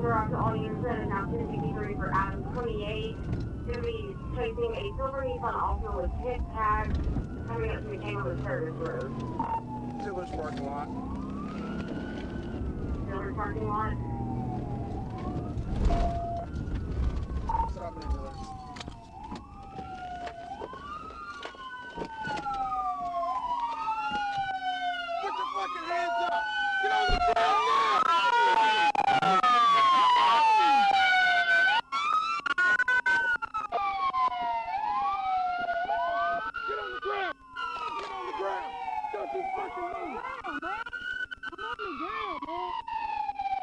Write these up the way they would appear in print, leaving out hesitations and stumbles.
garage to all units and is now 1053 for Adam 28. Going to be chasing a silver Nissan Altima with pit tags coming up to McCain Mall Service Road. Steelers parking lot. Steelers parking lot. Stop it, Steelers. Put your fucking hands up! Get on the ground now! Get on the ground! Get on the ground! Don't you fucking move! I'm on the ground, man.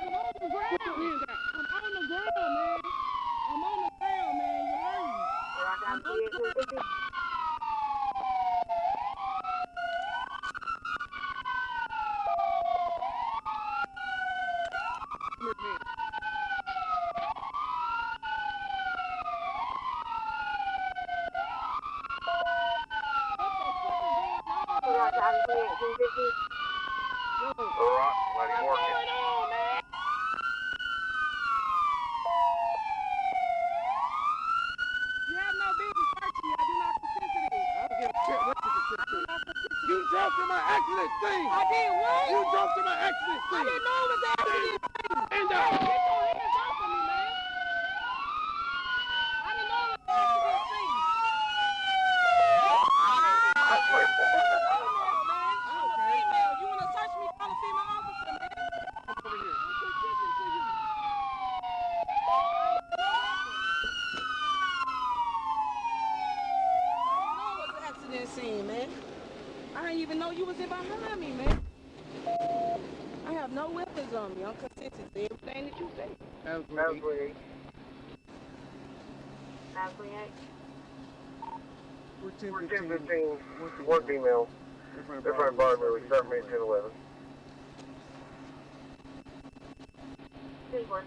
I'm on the ground. Put your hands out! I'm on the ground, man. I'm on the ground, man. You heard me. Rock down I'm on the ground. 3850. Rock down 3850. Alright, let him work it. You have no business searching me. I do not consent to this. I don't give a shit what you I consent do to. not consent to You this. drove to my accident scene! I did what? You drove to my accident I scene! didn't know it was an accident. And Get your hands off of me, man. I didn't know it was an accident scene. I'm a female. You want to search me? Call a female officer, man. over here. I'm consistent to you. I didn't know it was an accident scene, man. I didn't even know you was in behind me, man. I have no weapons on me. I'm consistent to everything that you say. That was Road great. 28. Route 28. We're 10:15. We're 10:15. One female. They're from Broadway. We start May 10:11. Good work.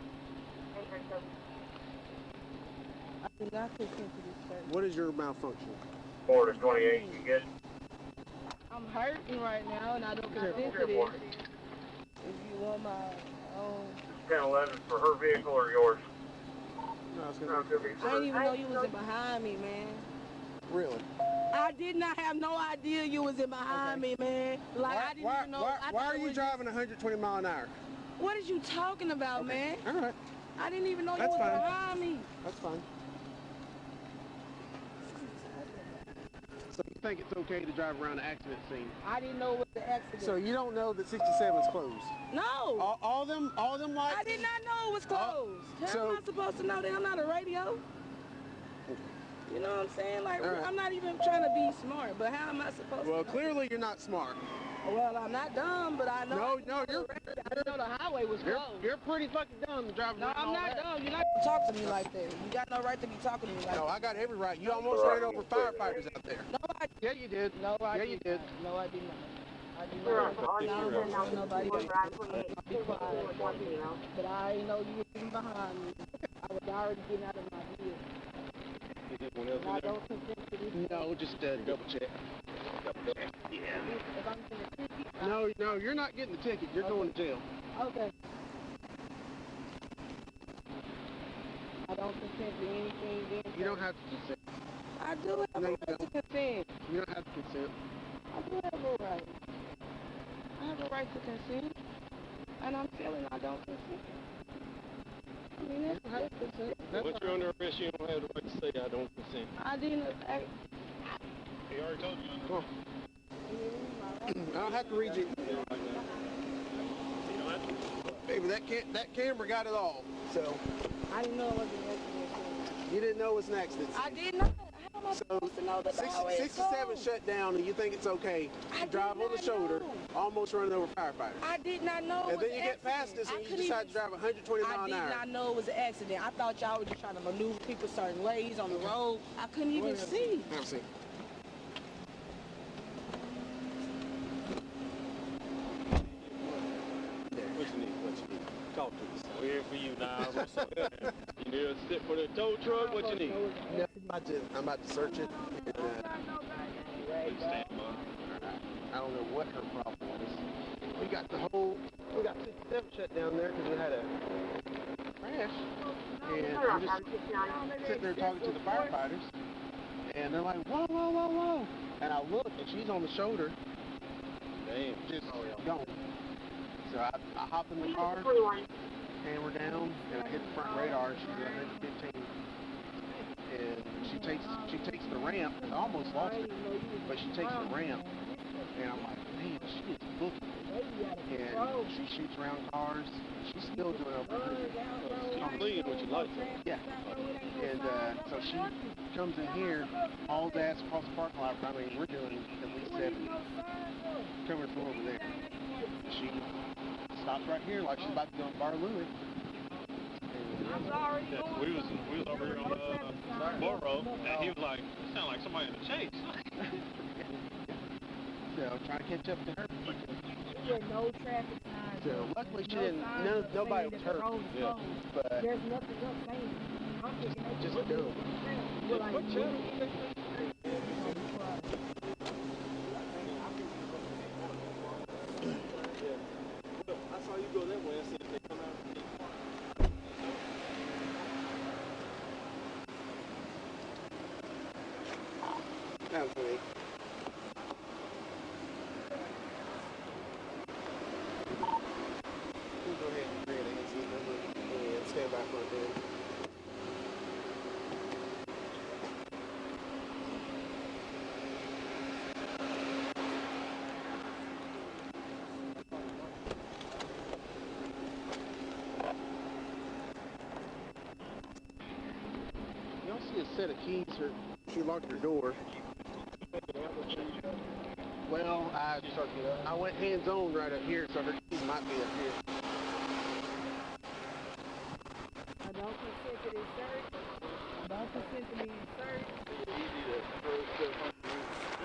837. I do not consent to this service. What is your malfunction? Florida 28. You good? I'm hurting right now, and I don't consent to Here, this. boy. If you want my own, 10:11 for her vehicle or yours? No, it's No, gonna it could be I for didn't her. even know you was in behind me, man. really. I did not have no idea you was in behind me, man. Like I didn't even know. I Why thought are it you was driving 120 miles an hour? What is you talking about, man? All right, I didn't even know you That's was fine. behind me. that's fine. So you think it's okay to drive around the accident scene? I didn't know it was the accident. So you don't know that 67 is closed? No. All them lights? I did not know it was closed. How so- am I supposed to know that? I'm not a radio. You know what I'm saying? Like, All right. I'm not even trying to be smart, but how am I supposed Well, to know? clearly you're not smart. Well, I'm not dumb, but I know. No, you're I didn't know the highway was closed. you're pretty fucking dumb to drive No, around I'm all not that. dumb. You're not gonna talk to me like that. You got no right to be talking to me like No, that. I got every right. You almost ran over firefighters out there. No, I Yeah, you did. No, I Yeah, did you did. not. No, I did not. I did We're not. on all No, units and now nobody 54 did. for Route 28. Be quiet. 10:15 with one female. But I didn't know you was even behind me. I was already getting out of my vehicle. And I don't consent to this. No, just double check. Yeah. If I'm getting a ticket, No, you're not getting the ticket. You're going to jail. okay. I don't consent to anything. Then You don't have to consent. I do have No, a you right to consent. You don't have to consent. I do have a right. I have a right to consent. And I'm feeling I don't consent. I mean, You don't have to consent. That's Once you're under arrest, you don't have the right to say, I don't consent. I didn't. He already told you. Come on. I don't have to read you. Baby, that camera got it all. So I didn't know it was an accident. you didn't know it was an accident. I did not. How am I So supposed to know that the highway is 67 closed? shut down, and you think it's okay I to did drive on the not shoulder, know. almost running over firefighters. I did not know it And was then you an get past accident. this, and I you couldn't decide even- to drive 120 I miles an did hour. not know it was an accident. I thought y'all were just trying to maneuver people certain ways on the road. I couldn't even see. Have a seat. What you need? What you need? Talk to us. We're here for you, Niles. What's up, man? You need a sit for the tow truck? What you need? No, I'm about to search it. And, Please stand by. I don't know what her problem was. We got 67 shut down there because we had a And I'm just sitting there talking to the firefighters, and they're like, whoa, whoa, whoa, whoa. And I look, and she's on the shoulder. Damn. Just gone. So I hop in the car, hammer down, and I hit the front radar, and she's at 115. And she takes the ramp. I almost lost her, but she takes the ramp, and I'm like, man, she is booking. And she shoots around cars. She's still doing over 100. She's clean what you like. Yeah. And so she comes in here, hauls ass across the parking lot. I mean, we're doing at least 70. Coming from over there. She stops right here like she's about to go on Bar Louie. Yeah, we was over here on Borough, and he was like, "You sound like somebody in the chase." So trying to catch up to her. There were no traffic signs. So luckily she didn't. Nobody was hurt. Yeah. But there's nothing up saying. I'm thinking they just go. What channel? I saw you go that way. I said they come out. That was me. We'll go ahead and bring it in, see and stand back for a bit. Y'all see a set of keys, or she locked her door. Well, I went hands-on right up here, so her keys might be up here. I don't consent to this search. I don't consent to being searched.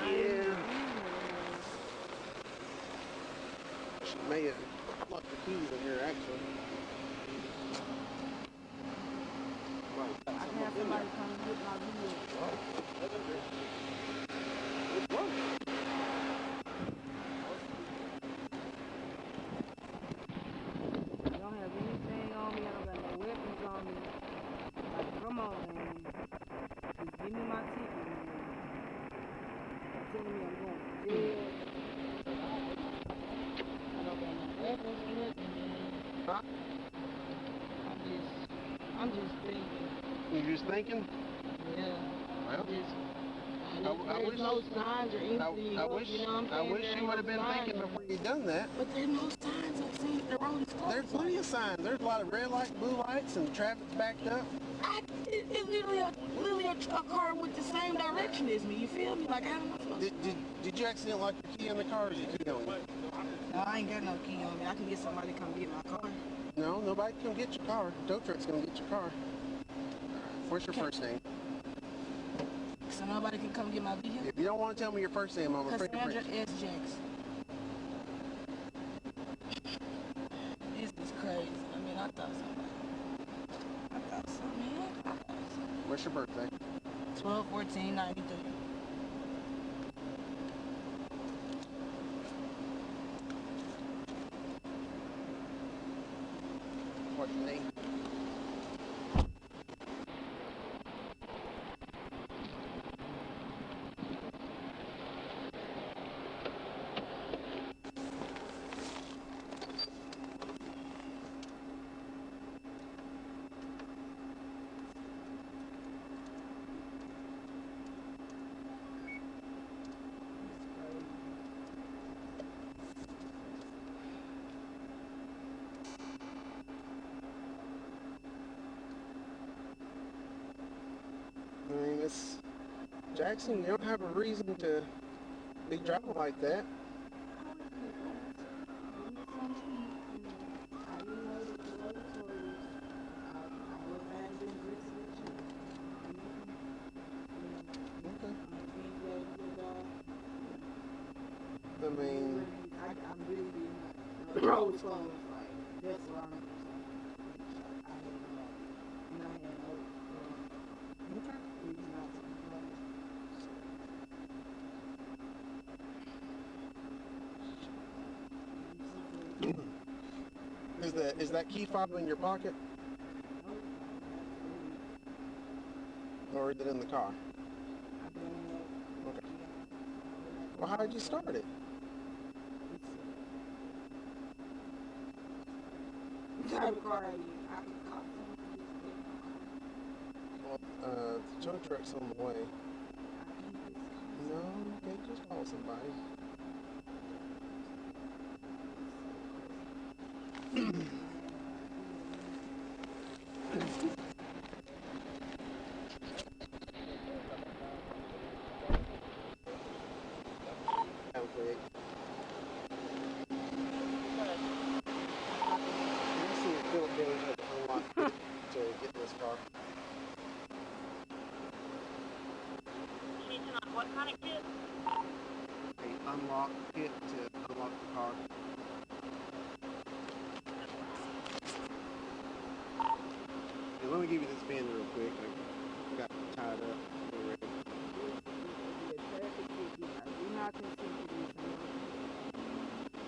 Yeah. She may have locked the keys in here, actually. I can have somebody come and get my video. I don't have anything on me. I don't got no weapons on me. Like, come on, man. Just give me my ticket, man. You're telling me I'm going to jail. I don't got no weapons or nothing, man. Huh? I'm just thinking. You just thinking? Yeah. Well, There's no signs or anything. I wish you would have been thinking before you done that. But there's no signs. I've seen the road is closed. There's plenty of signs. There's a lot of red lights, blue lights, and traffic's backed up. It's literally a car with the same direction as me. You feel me? Like, I don't know. Did you accidentally lock your key in the car, or is your key on you? No, I ain't got no key on me. I can get somebody to come get my car. No, nobody can get your car. Tow truck's gonna get your car. What's your first name? So nobody can come get my vehicle? If you don't want to tell me your first name, I'm afraid to Cassandra print. S. Jackson. This is crazy. I mean, I thought something. What's your birthday? 12/14/93. What's your name? I mean, it's Jackson. You don't have a reason to be driving like that. I mean, The road was closed. That's what I'm is that key fob in your pocket? Or is it in the car? I don't know. Okay. Well, how did you start it? What type of car are you? I can call Well, the tow truck's on the way. No, you can't just call somebody. Quick. You see if Philip Jones had to unlock it to get in this car. You need to know what kind of kit? A unlock kit to unlock the car. Here, let me give you this band real quick. I got it tied up. We're ready. I do not consent to this.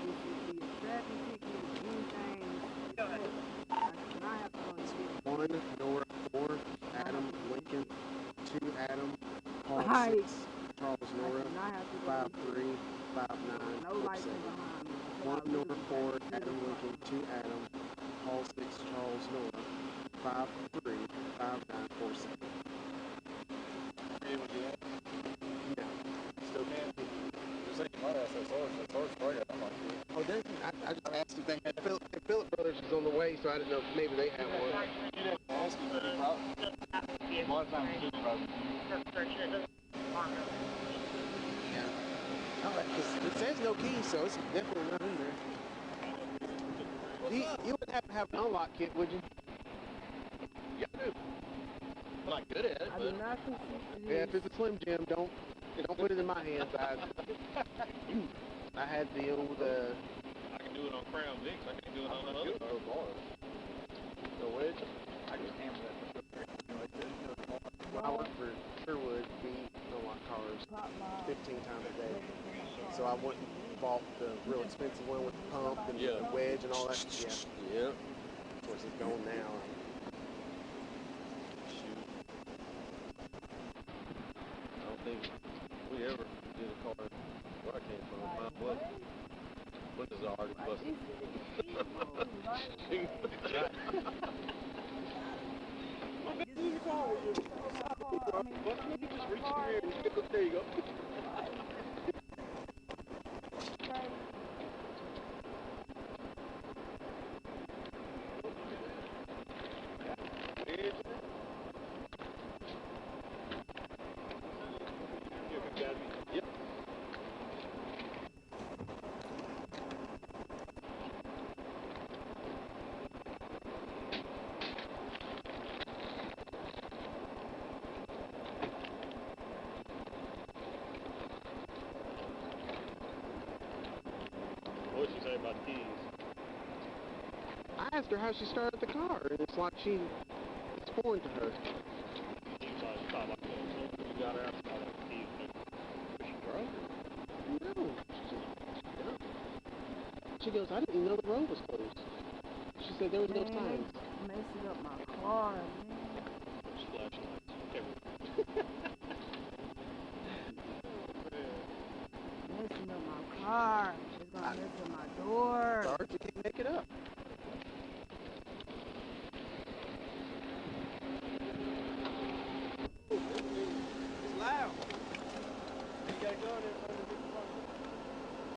This would be a traffic ticket, anything. Go ahead. I cannot have to go and sit. 1 Nora, 4 Adam Lincoln, 2 Adam Paul, Right. 6 Charles I Nora, cannot have to go 5 and 3 5 9 no 4 license 7. behind me. 1 Nora, 4 Adam Lincoln, 2 Adam Paul, 6 Charles Nora, 5 3 5 9 4 7. Able to do that? No, still can't. Just like you might ask that source for you. I'm like, Oh, I just asked if they had Philip Brothers is on the way, so I didn't know if maybe they have one. you didn't ask me, but a lot of times you do probably. Yeah. All right, because it says no key, so it's definitely not in there. You wouldn't have to have an unlock kit, would you? Yeah, I do. I'm not good at it, I do not consent to this. Yeah, if it's a Slim Jim, don't put it in my hands. I had the old. I can do it on Crown Vic. I can do it on another car. The wedge. I just hammer that like this. When I worked for Sherwood, we unlock cars 15 times a day. So I went and bought the real expensive one with the pump and the wedge and all that. Yeah. Of course, it's gone now. Shoot. I don't think we ever did a car where I came from. My blood. What is already busted? There you go. Yep. What did she say about keys? I asked her how she started the car, and it's like it's foreign to her. She thought like that. So you got her out like the keys. She drove. No. She goes, I didn't know the road was closed. She said there was no signs. Messing up my car, man. There's flashlights everywhere. Messing up my car. It's gonna mess up my door. Sorry, you can't make it up.